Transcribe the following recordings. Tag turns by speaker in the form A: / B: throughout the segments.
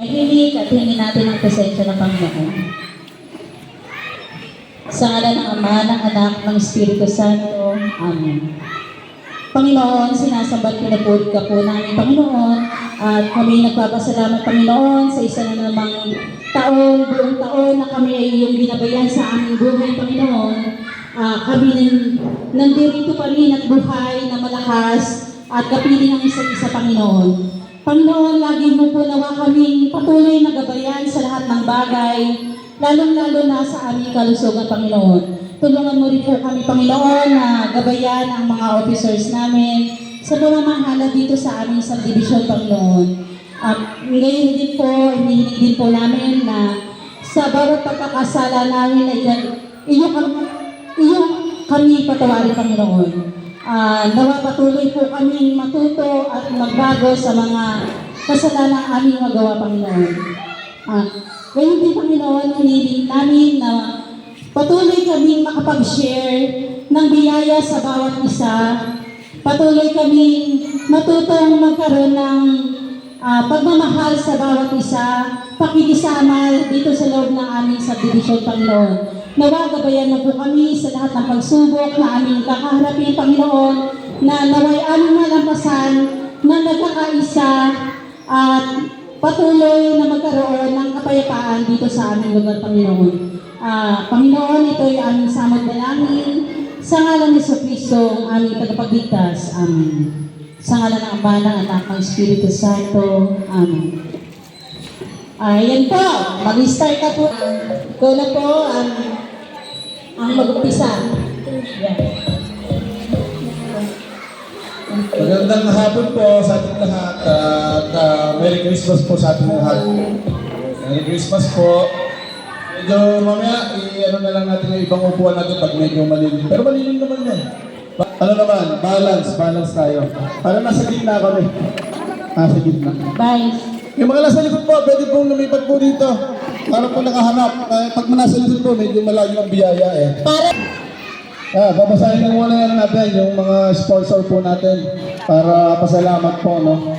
A: Hilig at hingin natin ang presensya ng Panginoon. Sa ngalan ng Ama, ng Anak, ng Espiritu Santo. Amen. Panginoon, sinasambat ko na po ka po namin, Panginoon, at kami nagpapasalamat, Panginoon, sa isa na namang taon, buong taon na kami ay iyong ginabayan sa aming buhay, Panginoon. Kami nandito pa rin at buhay na malakas at kapiling ng isa't isa, Panginoon. Panginoon, lagi mo po nawa kaming patuloy na gabayan sa lahat ng bagay, lalong-lalo na sa aming kalusugan, Panginoon. Tulungan mo rin po kami, Panginoon, na gabayan ang mga officers namin sa pamamahala dito sa aming subdivision, Panginoon. Ngayon din po, hinihiling din po namin na sa bawat pagkakasala namin ay iyong kami patawarin, Panginoon. Nawa patuloy po kaming matuto at magbago sa mga kasalanang aming magawa, Panginoon. Ngayon din, Panginoon, hinihiling namin na patuloy kaming makapag-share ng biyaya sa bawat isa. Patuloy kaming matutong magkaroon ng pagmamahal sa bawat isa, pakikisama dito sa loob ng aming subdivision, Panginoon. Nawa, gabayan mo po kami sa lahat ng pagsubok na aming kakaharapin, Panginoon, na naway aming malampasan na nagkakaisa at patuloy na magkaroon ng kapayapaan dito sa aming lugar, Panginoon. Panginoon, ito ay aming samad dalangin sa ngalan ni Jesucristo, ang aming tagapagligtas. Amen. Sa ngalan ng Ama, ng Anak, ng Espiritu Santo. Amen. Yan po, mag-start ka po. Ikaw na po ang mag-umpisa. Yan.
B: Magandang hapon po sa ating lahat at Merry Christmas po sa ating lahat. Merry Christmas po. Medyo mamaya, ano na lang natin yung ibang upuan natin pag medyo malilim. Pero malilim naman yan. Ano naman, balance tayo. Para nasa gitna kami. Nasa gitna.
A: Bye.
B: Yung mga nasa likod po, pwede pong lumipat po dito. Para po nakahanap. Pag nasa likod po, medyo malayo ang biyaya eh. Babasahin lang muna yan natin yung mga sponsor po natin para pasalamat po, no?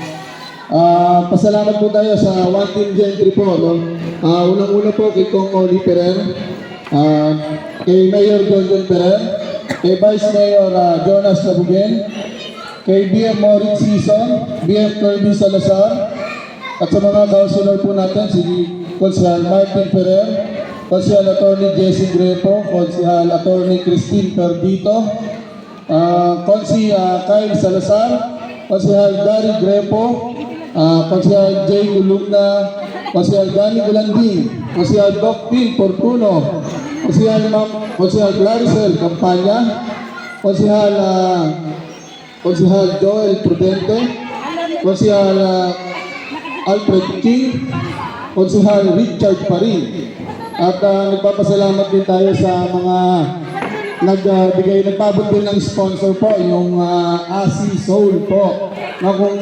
B: Pasalamat po tayo sa One Team Gentry po, no? Unang-una po kay Kong Oli Perer, kay Mayor John Perer, kay Vice Mayor Jonas Labugen, kay BM Moritz Season, BM Kirby Salazar, at sa mga councilor po natin, si Consihal Martin Ferrer, Consihal Attorney Jesse Grepo, Consihal Attorney Christine Perdito, Consihal Kyle Salazar, Consihal Gary Grepo, Consihal Jay Ulugna, Consihal Danny Gulanding, Consihal Doc Phil Portuno, Consihal Claricel Campanya, Consihal Joel Prudente, Consihal Alfred King, Consihal Richard Parin. At nagpapasalamat din tayo sa mga nagpabot din ng sponsor po, yung Asi Soul po. Na kung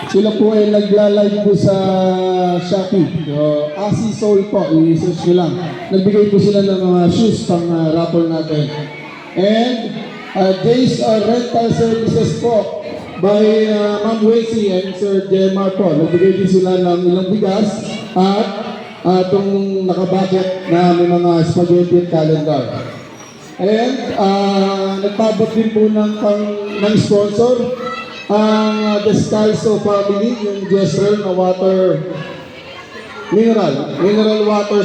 B: sila po ay nagla-live po sa Shopee. So, Asi Soul po, i-search nyo lang. Nagbigay po sila ng mga shoes pang raffle natin. And Days Rental Services po by Ma'am Wesi and Sir Jemar po. Nagbigay din sila ng ilang bigas at itong nakabakit na may mga spaghetti at calendar. And nagpabot din po ng sponsor ang Descalzo family, yung Jezreel na water, mineral water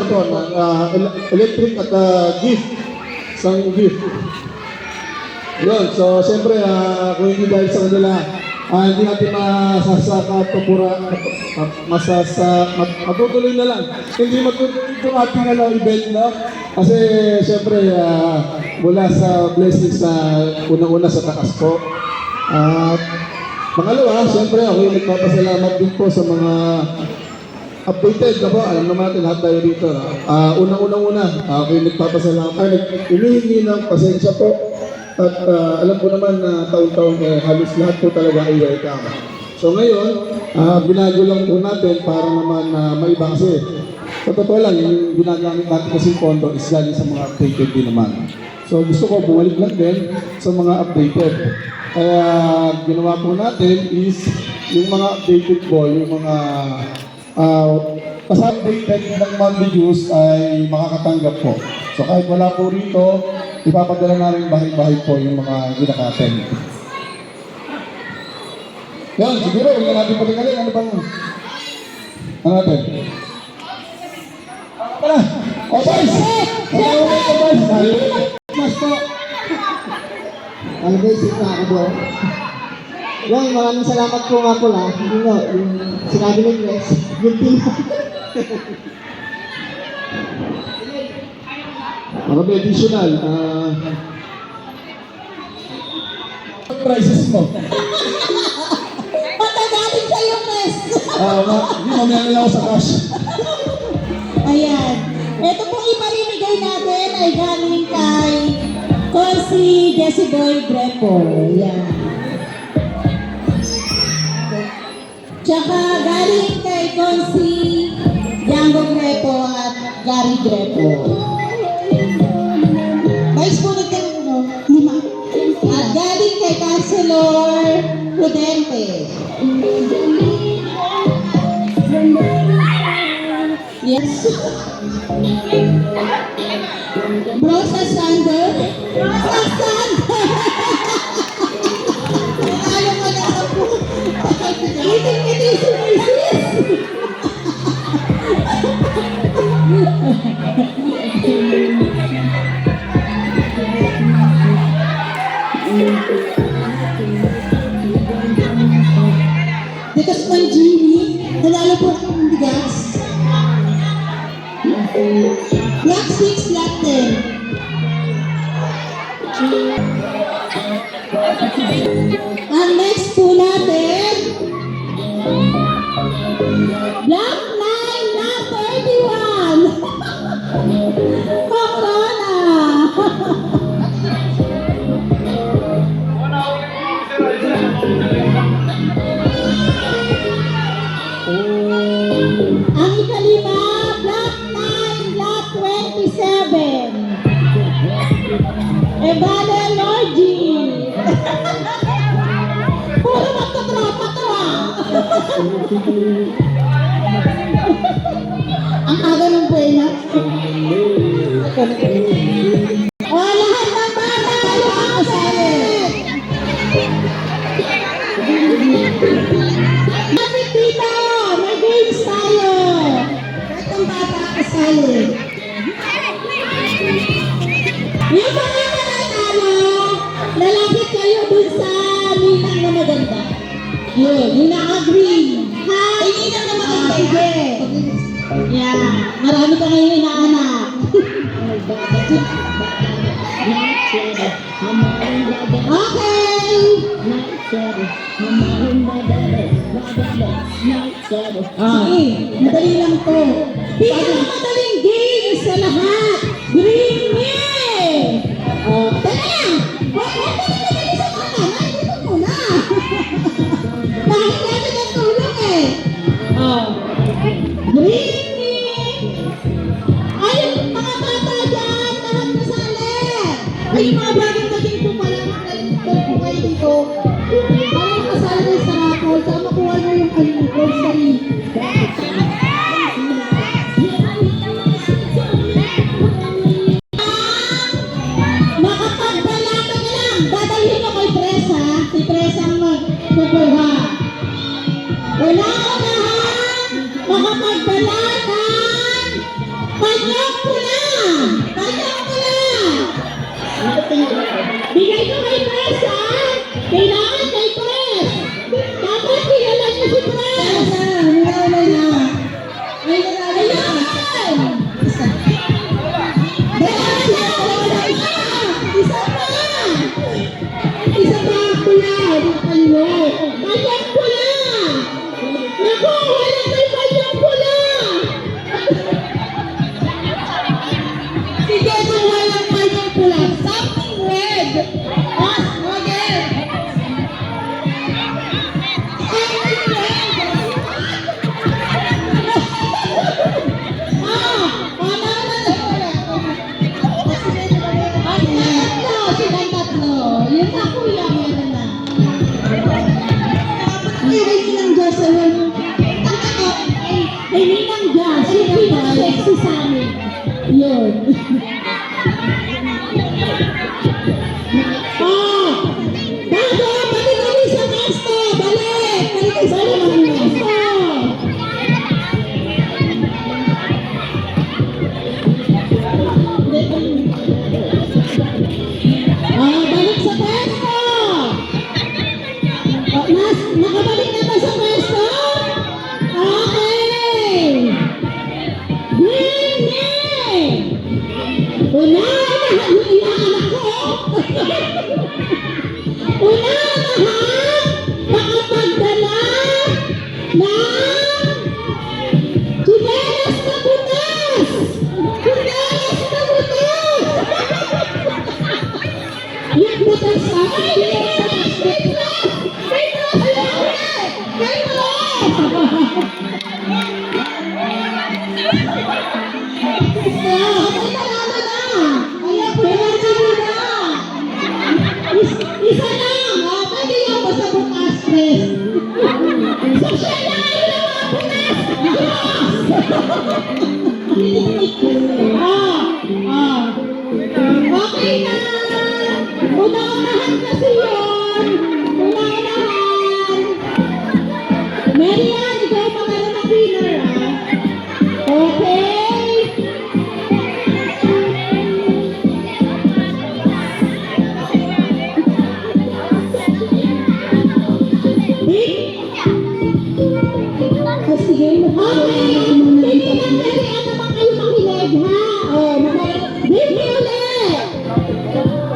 B: po, electric at gift, isang gift. Yun, so siyempre kung hindi dahil sa kanila, hindi natin matutuloy na lang. Hindi matutuloy itong ating event, no? Kasi siyempre mula sa blessings na unang-una sa taas po. At pangalawa, siyempre ako yung nagpapasalamat din po sa mga updated na po. Alam naman natin lahat tayo dito. Unang-una, ako yung nagpapasalamat. Hinihingi ng pasensya po. At alam ko naman na taon-taon halos lahat po talaga ay welcome. So ngayon, binago lang po natin para naman maiba kasi sa totoo lang, yung ginagamit natin kasing pondo is galing sa mga updated din naman. So gusto ko bumalik lang din sa mga updated. Kaya ginawa po natin is yung mga updated po, yung mga updated ng monthly dues ay makakatanggap po. So kahit wala po rito, ipapadala namin bahay-bahay po yung mga ginakaten. Yan, siguro, huwag na natin patingalin. Ano bang... Ano natin? Tara! O, boys! Pagkaulit ko, boys! Mas po!
C: Ang basic na ako bro. Yung maraming salamat po nga pala. Yung sinabi ng Grace, yung team.
B: Marami additional. Prices mo.
A: Matagaling sa'yo, Chris!
B: Hindi, mamaya na lang ako sa cash.
A: Ayan. Ito pong iparimigay natin ay galing kay Consi Jessiboy Grepo. Ayan. Tsaka galing kay Consi Django Grepo at Gary Grepo. Vice po natin, lima. At galing kay Councilor Prudente. Yes. Rosa Sander. Rosa Sander. Ayaw mo na ako. Iting-iti si Mrs. Because man Jimmy, nanalo po ang bigas. Black 6, Black 10. Ang next po natin, Black 9 na 31. Corona. Ang ikalima, Black 9, Black 27. Ebale Lorgy. Puro magkatropa to Ang aga ng buena. O, lahat ng bata, lumakasali. Kapit dito, may games tayo. Kahit ang bata kasali. Yung mga mananalo, lalapit kayo dun sa ninang na maganda. Yun, yung naka-green. Ha? Yung ninang na maganda. Sige. Yan. Marami ka ngayon inaanak. Okay. Sige, madali lang to. Pinakamadaling game sa lahat. Green me! Teka! Huwag mo madali sa mga. Nandito muna. Dahil natin ang tulong eh. Green me! Ay, mga bata dyan, lahat nasali. Ay, mga bagong dating po pala, nagtulong po kayo dito. Parang kasali sa rapol, saka makuha nyo yung grocery. Makapagbalata na lang. Dadalhin mo kay Presa. Si Presa ang magkukuha. Una-unahan, makapagbalatan. Panyok pula. Panyok pula. Bigay ko kay Presa. Kailangan kay Pres. Dapat kilala niyo si Pres. Una-una na. Ayan. Isa pa pula, panyok. Panyok pula. Naku, wala may panyok pula. Kay Ninang Jazz, yung pinaka-sexy sa amin. Yun. Oh! Bago! Balik-balik sa pwesto! Balik! Balik sa pwesto! Balik sa pwesto! Nakabalik na ba sa pwesto? Okay! Winning! Unahan! Yung inaanak ko! Unahan! Makapagdala ng chinelas na butas! Chinelas na butas! Yung butas ay isa lang, pwede yung basta bukas, Chris. So, siya na okay na. Una-unahan kasi yun. Una-unahan. Marian, ikaw pangalan ng winner, Okay. Sige, hindi lang pwede naman kayo makinig, ha? Baby ulit!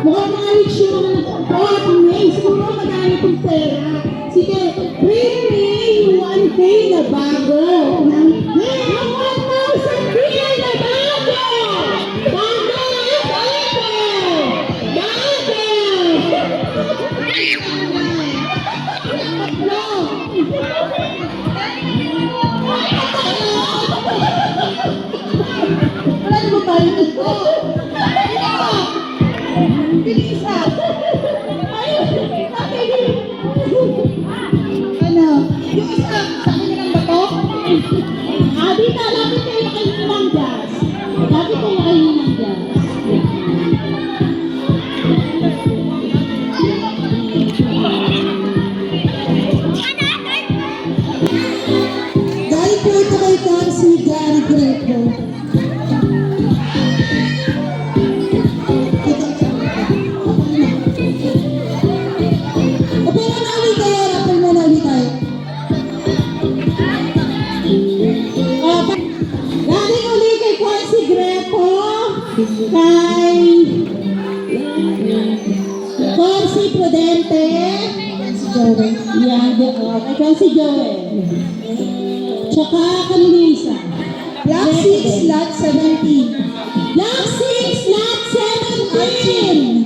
A: Mukhang mga rich yung mga siguro magkano itong pera. Sige, bring me yung 1K na bago. Yung 1,000K na bago! Bago! Wala naman tayo nito. Bilisan. Ano? Yung isa, sa kanya ng bato? Dito, lapit kayo kay Ninang Jazz. Lapit kayo kay Ninang Jazz. Galing po ito kay si Gary Greco. Galing uli kay si Greco, kay Corsi Prudente, kay si Joel, tsaka kanilisa. Block 6, lot 17. Block 6, lot 17!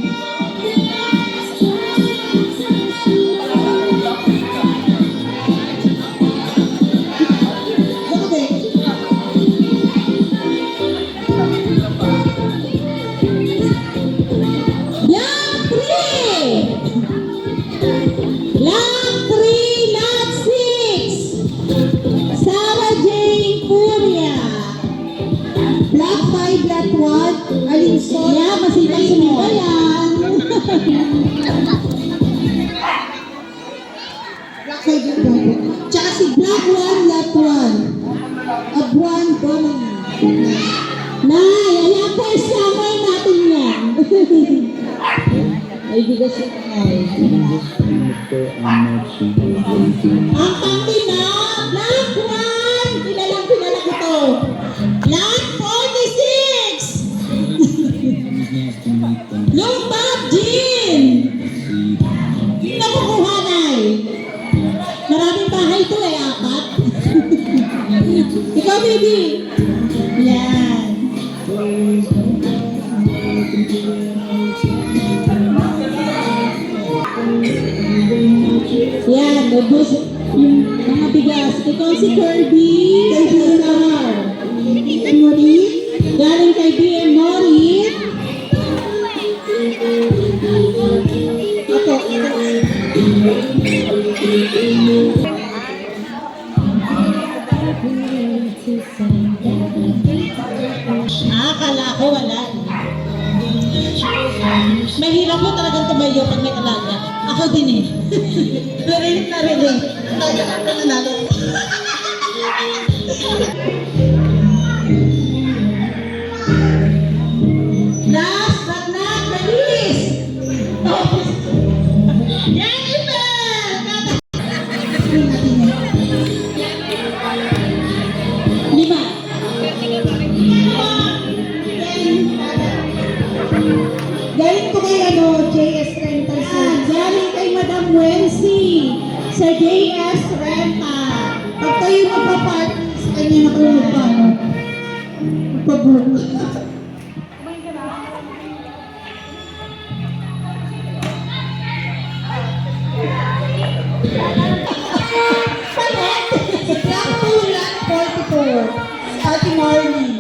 A: Yeah, masipag sumita yan. Tsaka si Black 1, Lot 1. Abuan Domini. Nay, ayan po, isamay natin yan. Ay, bigas ito ay. Ang pangina, Black 1. Kilalang ko to. Black 46. Yung Bob Jean! Hindi na kukuha na maraming bahay to 4. Ikaw, baby! Yan. Yan, nabus yung mga bigas. Ikaw si Kirby. Kay Cesar. Morit. Galing kay BM Morit. Akala ko wala. Mahirap po talagang tumayo pag may alaga. Ako din eh. Narinig. Tayo ka na nanalo. Last but not the least. Jennifer! Lima.
D: Galing ko kay JS Rental
A: Galing kay Madam Wency sa JS Renta.
D: Pag kayo magpa-party, sa kanya nakulog pa, no? Magpa-book. Black Tulan 44. Ate Marley.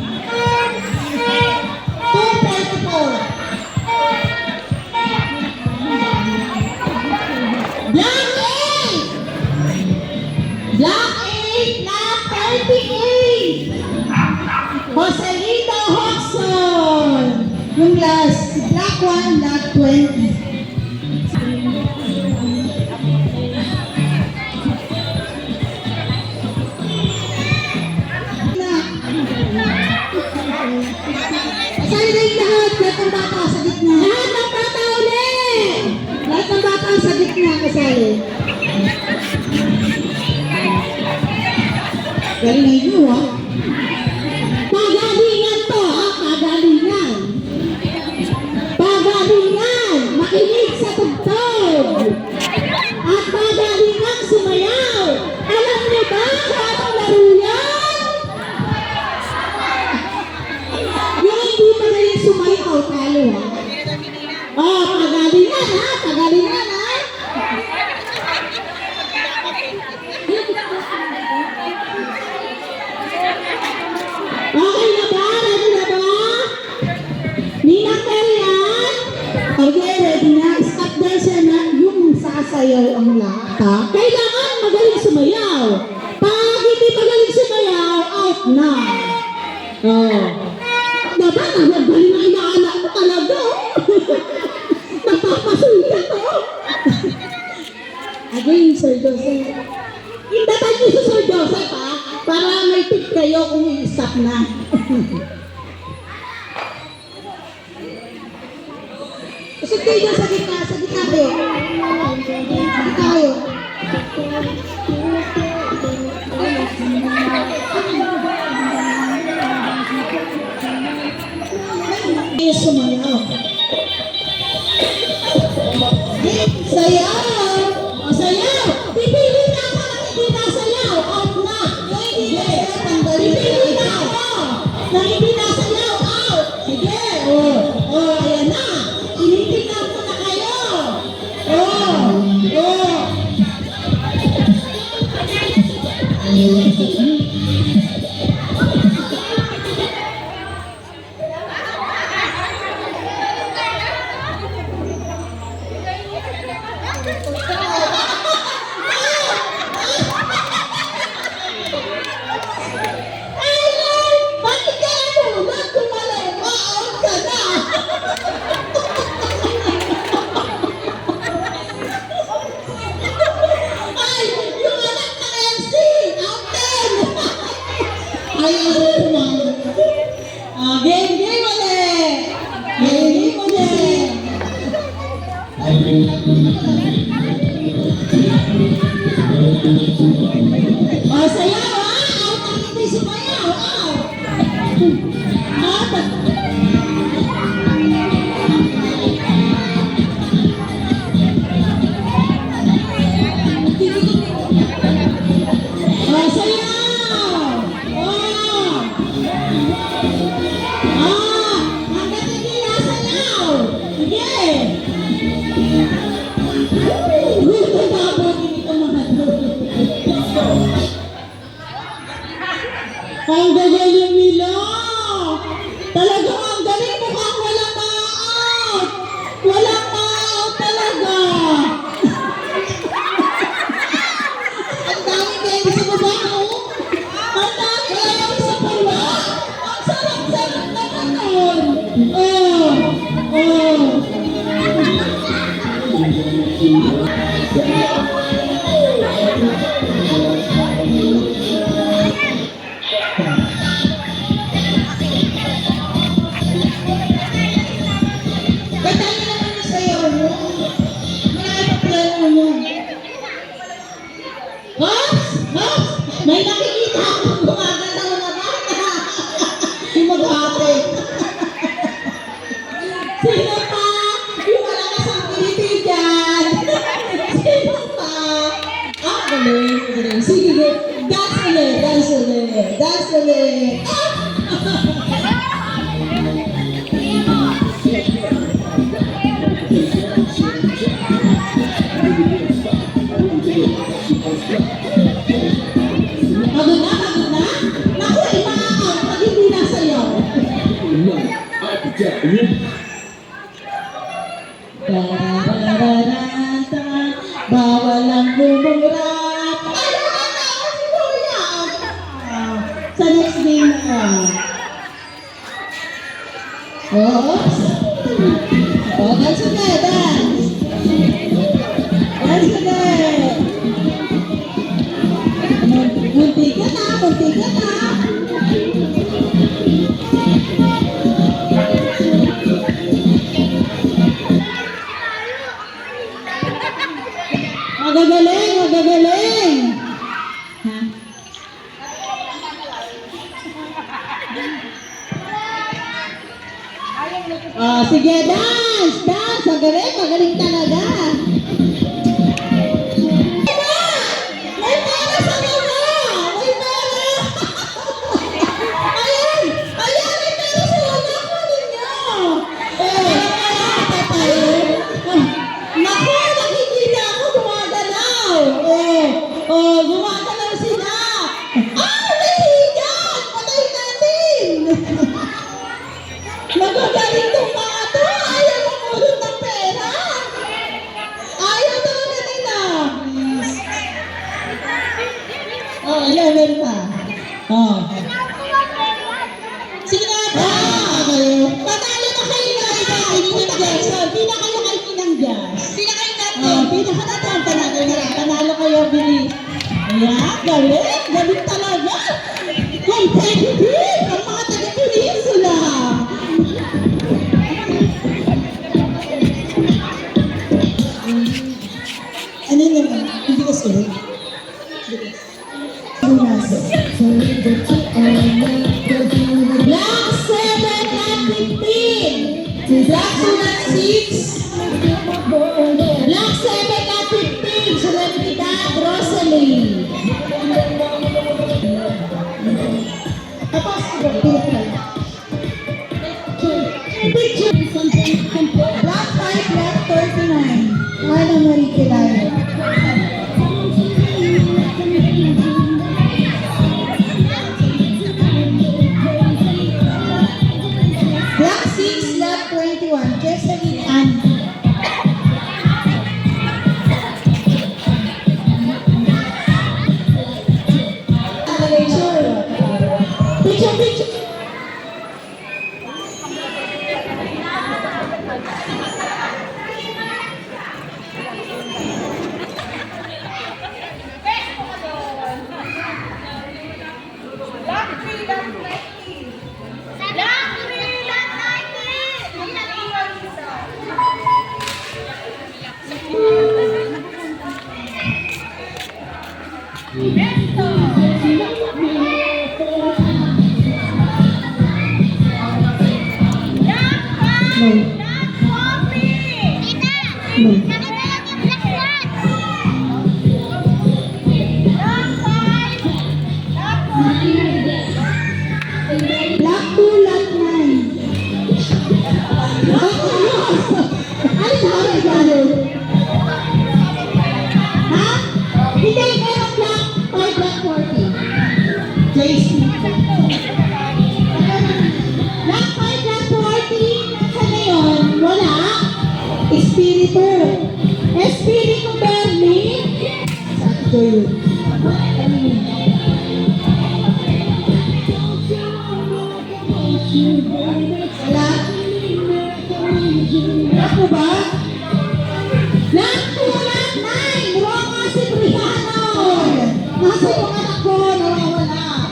D: 244.
A: Black 8! Black 8 na 38! Joselito Hodgson!
D: Yung last, black 1, not 20. Kasali na yung lahat ng bata sa gitna.
A: Lahat ng bata ulit!
D: Lahat ng bata sa gitna kasali. Galing nyo, ha?
A: Pagalingan to, ha? Pagalingan! Pagalingan! Makinig sa tugtog! At pagalingan sumayaw! Alam niyo ba kung anong laro yan?
D: Yung hindi magaling sumayaw, talo, ha?
A: Oh, pagalingan, ha? Pagalingan, ha? Okay na ba? Ready na ba? Ninang Terian?
D: Okay, ready na. Stop dancer na yung sasayaw ang lahat, ha?
A: Kailangan magaling sumayaw. Pag hindi magaling sumayaw, out na. Oh. Dapat nagagaling na inaanak mo talaga. Oh. Napapasuya to.
D: Again, Sir Joseph.
A: Dapat niyo sa Sir Joseph, ha? Para may tip kayo kung i-stop na.
D: Usod kayo dyan sa gitna kayo. Sa gitna kayo.
A: Kayo sumayaw. Sayaw! O, sayaw! Pipili na ako ng hindi nasayaw. Out na. Pipili na ako ng hindi nasayaw. Out. Sige. O, ayan na. Initignan ko na kayo. O. Bakit ka ano? Nagkumalaw ka. Out ka na. Ay, yung anak ng MC. Out din. Ay, ano naman. Game ulit. Game ulit. O, sayaw ha. Out ang hindi sumayaw. Out. O, sayaw. Hanggat hindi nasayaw. Sige. Gusto na ako dito mga ang gagaling nila. Talagang ang galing. Mukhang walang ma-out. Walang ma-out talaga. Ang dami kayo sa baba, oh. Ang
D: Gumagalaw na ba? Yung mag-ate. Sino pa? Yung wala na sa kiliti dyan. Sino pa? Ah, galing, galing. Sige, dance ulit, dance ulit, dance ulit. Pagod na, pagod na? Naku, imakakaw pag hindi nasayaw. Tarararanta, bawal ang bumurat. Ayaw na ako si Kuya. Sa next game na. Oops. Oh, dance ulit, dance. Dance ulit. Munti ka na, munti ka na. Magagaling, magagaling. Ha? Ah, sige, dance, dance. Magaling, magaling talaga. May pera sa mama! May pera! Ayan! Ayan! May pera sa mama! Kunin niyo! Tayo! Naku! Nakikita ako! Gumagalaw! Gumagalaw sila! May higan! Patay natin! Magagaling tong mga to! Ayaw mamulot ng pera! Ayaw talaga nila! Oh, level pa. Oh. Sige na ba? Kayo. Patalo na kayo na Kinang Jazz. Hindi na kayo kay Kinang Jazz. Pinakain natin. Pinakanatin. Panalo kayo, bilis. Ayan, galing. Galing talaga. Competitive. Ang mga taga-Peninsula. Ano naman? Hindi ko sure. Black 7 at 15. Black 2 at 6. Black 7 at 15. Celebridad Rosalie. Tapos, picture. Black 5, Black 39. Ana Marie Kilay. Black 6, Black 21. Jesseline Ann. Picture, picture. Black 2, Black 9. Ay, sorry, sorry. Ha? Hindi, meron Black 5, Black 40. JC. Black 5, Black 40. Sa ngayon, wala. Espiritu. Espiritu Bernie. Sakto yun. Wala. Ako ba? Black 2, Black 9. Roma Cipriano. Nasa yung anak ko, nawawala.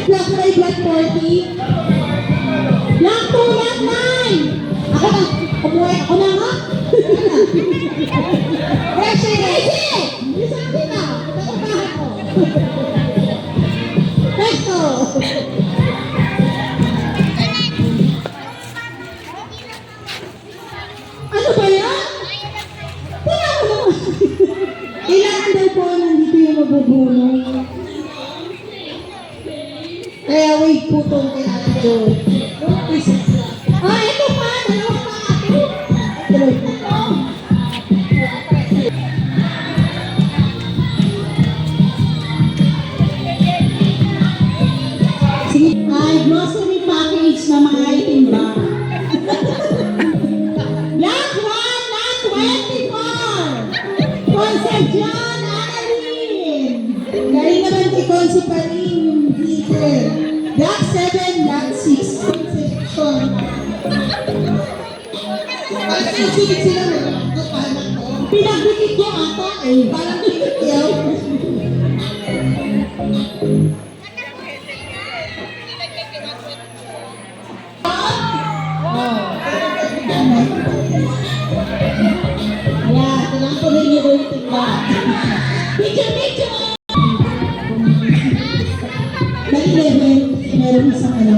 D: Black 5, Black 40. Black 2, Black 9. Ako na. Umuwi ako na nga. Reggie! Sabi na, nakabahan ko. Presto! Ano ba yan? Tingnan mo naman. Kailangan daw po nandito yung mabubulong. Kaya wait po itong kay Ate Joy. Ah, ito pa! Dalawa pa ate! Dalawa pa ito. Sige, ay, grocery package na mga item ba? Black one, not 24! Concept John, Annalyn! Galing naman kay Concept pa rin yung glitter. Black 7, Black 6. Conception. Parang sinusigit sila mo. Pinagdikit ko ata eh. Parang pinagdiyaw. Yeah, kailangan ko rin yung ulting ba. Picture, picture! May level, meron isang ano.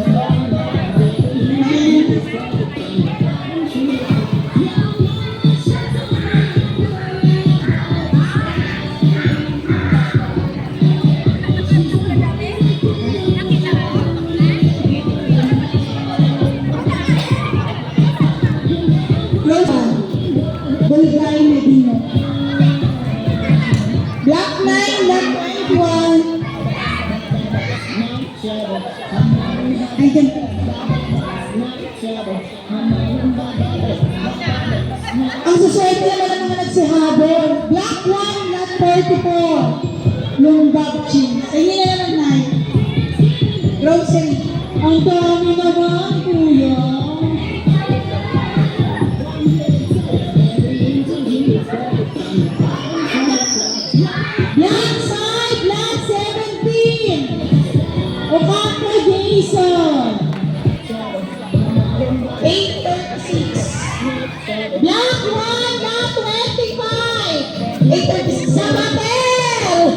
D: Bulgari Medina. Black 9, Black 21. Ay, ganito. Ang suswerte naman ng mga nagsihabol. Black 1, Black 34. Yung Bob Jeans. Sa inyo na naman, Nay. Grocery. Ang dami naman, kuya. Black side, Black 17. Okaka Jason. 836. Black 1, Black 25. 836 sa Matel.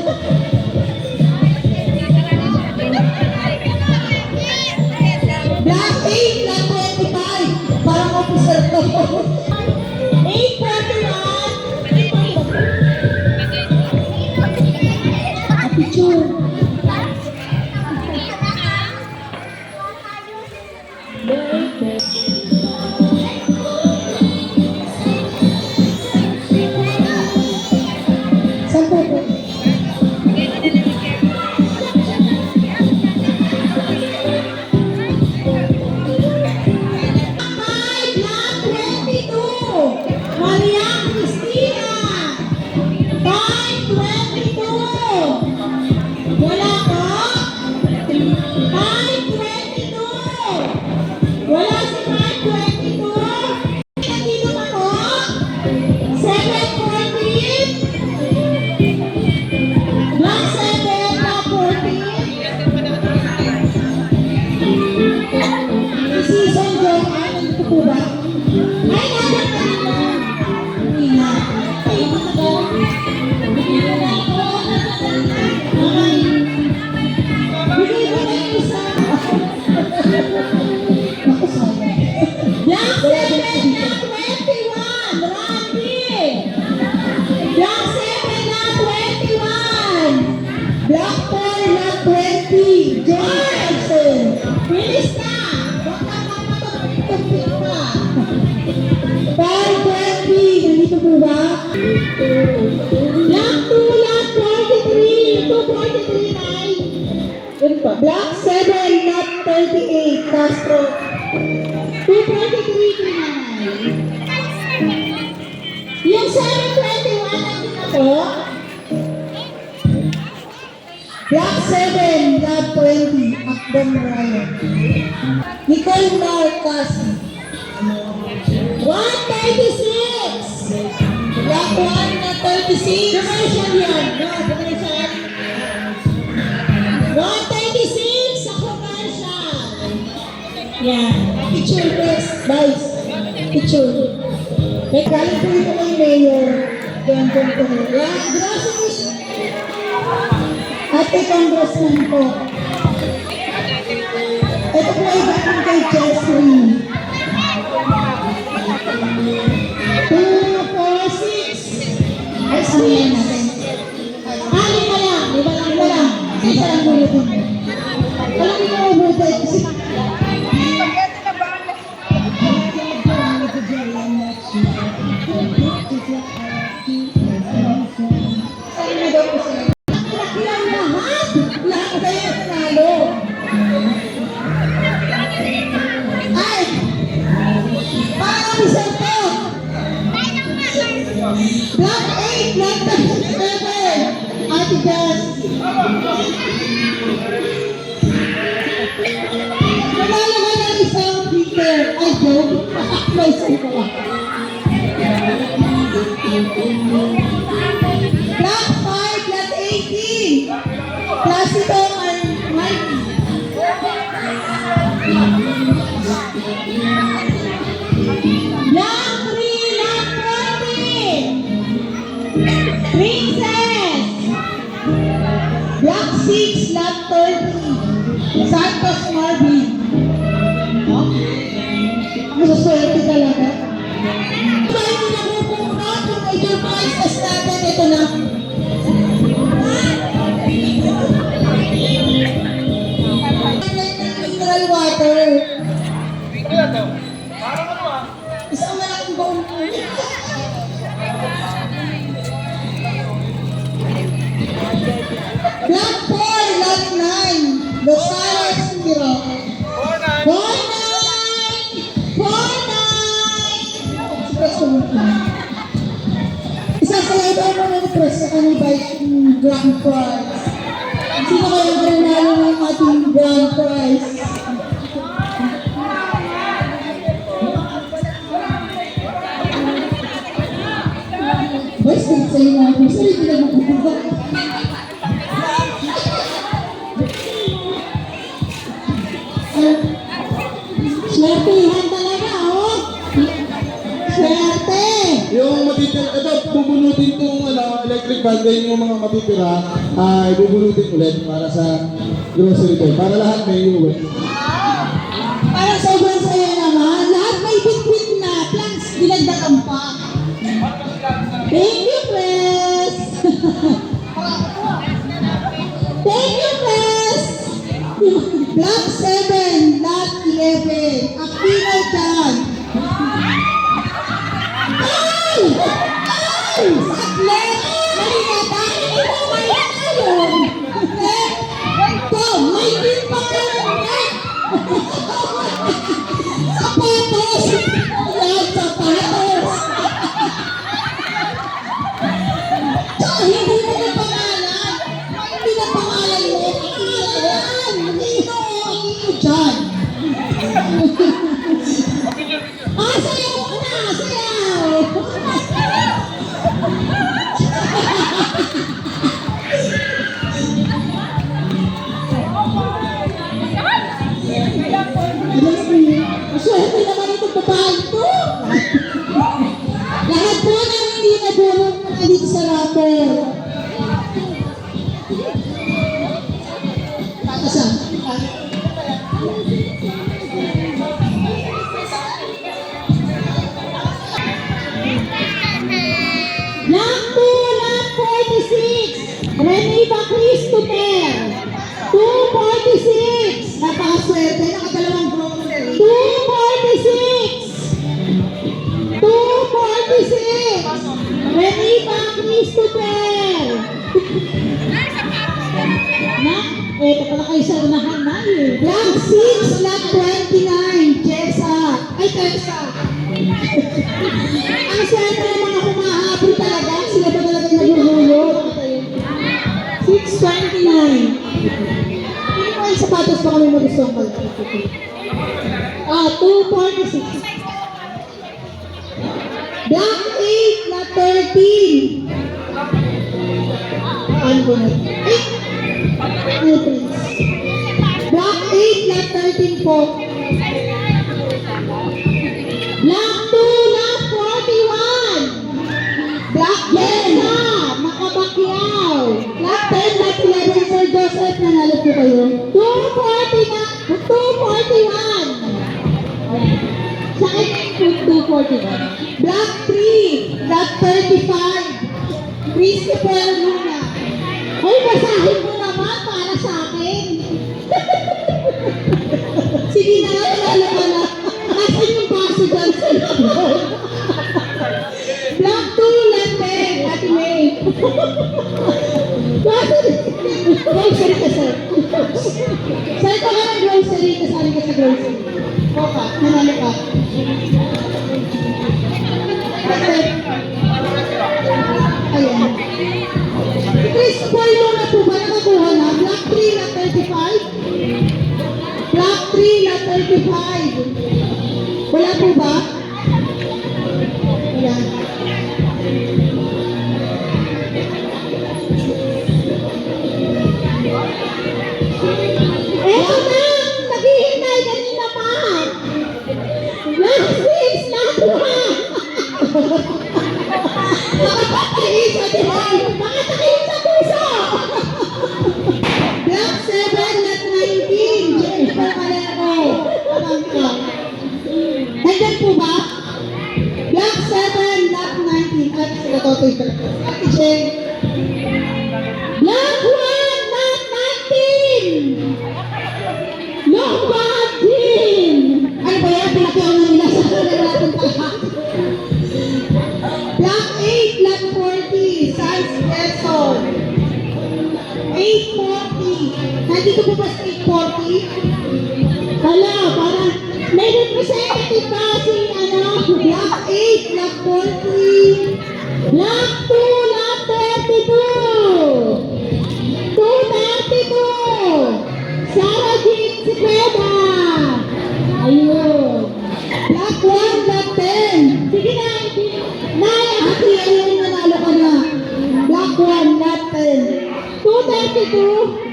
D: Black 8, Black 25. Parang officer ko. 841. Picture. Saan po po? Black 22. Maria Cristina. 522. Wala po? 522. Wala si 522. Nandito pa po? 714. Black 7, Black 14. Season Joe, nandito po ba? Ay, nandito pa rin na. Hindi na. Ay, matagal. Hindi na ako. Ay. Bigay ko na yung isa. Ako sana. Black 7, Black 21. Randy. Black 7, Black 21. Black 4, Black 20. George. Bilis na. Baka makapagpapit pa. 520. Nandito po ba? Black 2, Black 43. 243, Nay. Yun pa. Black 7, not 38. Castro. 243, Nay. Yung 721, nandito po. Black 7, Black 20. Akdon Ryan. Nicole Marcas. 136. Black 1 na 36. Commercial yan. No, commercial. 136 sa commercial. Yan. Picture first. Guys. Picture. May galing po ito kay Mayor. Gracias. Ate, congressman po. Ito po ay galing kay Jeffrey. 2, 4, 6. Ay, sabihin natin. Lima lang. Lima lang. Isa lang bulutin mo. Alam mo yung bulutin. Lahat kayo nanalo. Ay! Parang isa to! Block 8, block 7. Ate Jazz. Nanalo ka ng isang Peter. Ay, joke. May isang ko lang. Block 5, block 18. Klase to, Mikey. Block 3, block 20. Princess. Block 6, block 30. Santos Marvin. Masaswerte talaga. Kaya mo na pupunod yung major prizes natin. Ito na. Mineral water. Isang malaking baon po. Block 4, block 9. Rosales Miro. 49! Isasalaydaan mo ng press sa kanyang bike grand prize. Sino kaya nanalo ng ating grand prize? Boys, sa'yo na ako. Sa'yo hindi na magbubuga. Swertihan talaga, oh! Swerte!
B: Yung matitira, ito, bubunutin itong electric band, yung mga matitira, ay bubunutin ulit para sa grocery ko. Para lahat may uwi.
D: Para sobrang saya naman. Lahat may bit-bit na. Plans, dinagdagan pa. Thank you, Press! Thank you, Press! Block 7, Lot 11. Aquino Chan. Ay! Ay! Saklet! Marinata! Hindi mo may yun! Ito! May din pa ka lang yan! Sapatos! Yan, sapatos! Tsaka hindi mo na pangalan! Hindi na pangalan mo! Ayan! Aquino! Aquino Chan! Sayaw ko na! Sayaw! Maswerte naman itong babae ito! Lahat po nang hindi nagulong na dito sa rapper. Tatasan. Block 2, Block 46. Reniva Christopher. 246. Napakaswerte. Nakadalawang grocery. 246. 246. Reniva Christopher. Ito pala kayo sa unahan na eh. Block 6, Block 29. Jessa. Ay, Tessa. Ang swerte ng mga humahabol talaga. Sila ba talaga naguhulog? 629. Hindi ko yung sapatos pa kami mag-gusto ang 246. Block 8 na 13. Ano ko na? 8. Block 8 na 13 po. Block 2 na 41. Block 10. po kayo. 241. 241. Sakit yung 241. Block 3. Block 35. Christopher Luna. Hoy, basahin mo naman para sa akin. Sige na, lalo ka na. Nasaan yung baso dyan sa loob? Block 2, lot 10. Ate May. Grocery ka, sir. Sir, ka ka ng grocery. Kasali ka sa grocery. Koka, nanalo ka. Ayan. Christopher Luna po ba nakakuha na? Block 3 na 35? Block 3 na 35. Wala po ba? Wala. Eto na! Naghihintay kanina pa! Last 6 na kuha! Nakapatiis sa dihay! Nakatakiin sa puso! Block 7 at 19, Jennifer Calero. Abang ka. Nandyan po ba? Block 7, lot 19. At sila Totoy ka. Ate Jen. Block 1, lot 19. Lombard team. Ano ba yan? Pinakiyaw na nila sa kanila natin pa. Block 8, lot 40. Sans Quezon. 840. Nandito po ba sa 840? Hala, parang may representative pa si Block 8, lot 40. Block 2, lot 32. 232. Sarah Jean Cepeda. Ayun. Block 1, lot 10. Sige na, Naya, ate, ayun, nanalo ka na. Block 1, lot 10. 232.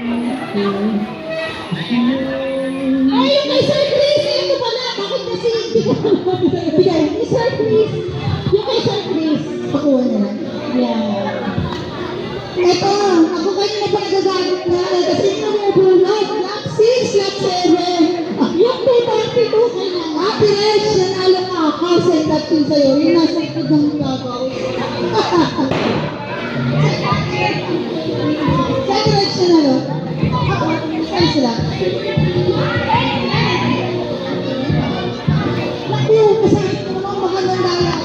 D: Ay, yung kay Sir Chris, ito pala. Bakit kasi hindi ko bigay? Kay Sir Chris. Yung kay Sir Chris. Pakuha na lang. Yeah. Ito, ako kanina pa nagagamit na. Kasi namubulog. Block 6, lot 7. Yung 232 kay Ate Reg, nanalo ka. Kasi dating sa'yo. Yung nasa ikot ng gabaw. Sa Ate Reg, nanalo. Saan sila? Naku, masakit ko naman magandang dala.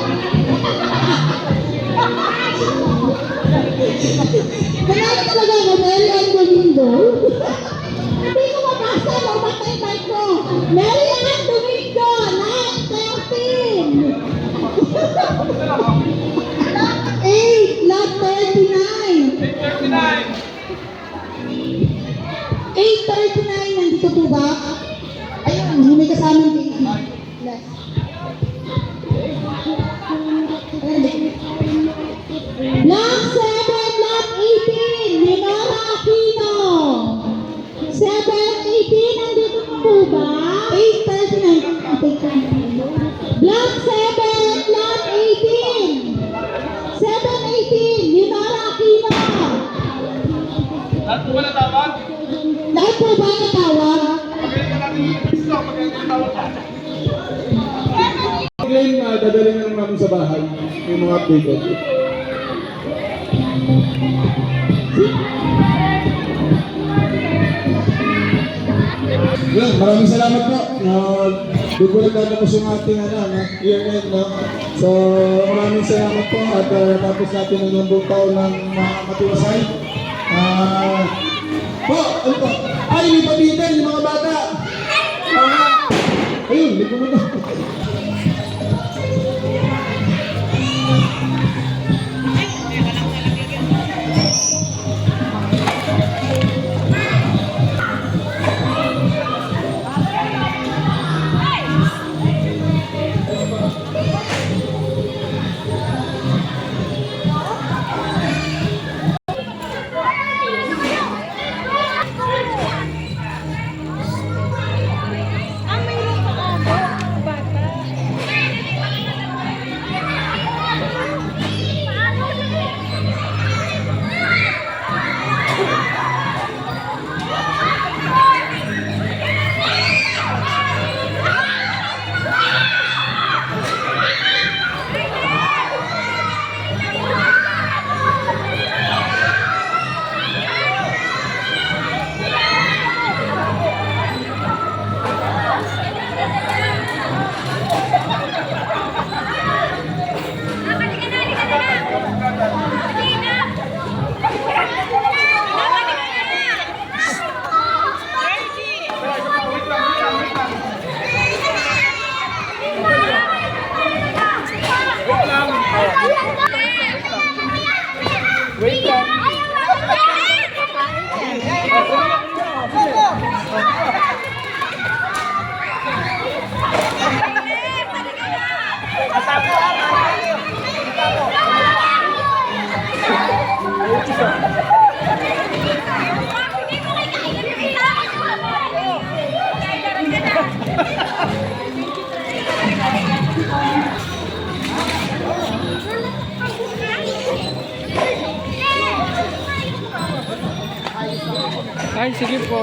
D: Nanalo talaga ako, Mary Ann Domingo. Hindi ko mabasa, no? Matay mic ko. Mary Ann Domingo, lot 13. 8, lot 39. 839, nandito po ba? Ayun, may kasamang baby. Last. Block 7, lot 18, Lenora Aquino. 718, nandito po ba? 839. Block 7, lot 18. 718, Lenora Aquino.
E: Lahat po ba natawag?
D: Lahat po ba natawag?
E: Magaling ka natin yung gusto. Magaling ka natawag ka.
B: Again, dadalhin na namin sa bahay yung mga update. Yan, maraming salamat po. Doon po nagtatapos yung ating year-end. No? So, maraming salamat po at tapos natin ang lambong taon ng mga matiwasay. Po, ano po? Ay, may pabitan yung mga bata. Ayun, hindi ko mo na.
E: Wait lang. Ay, sige po.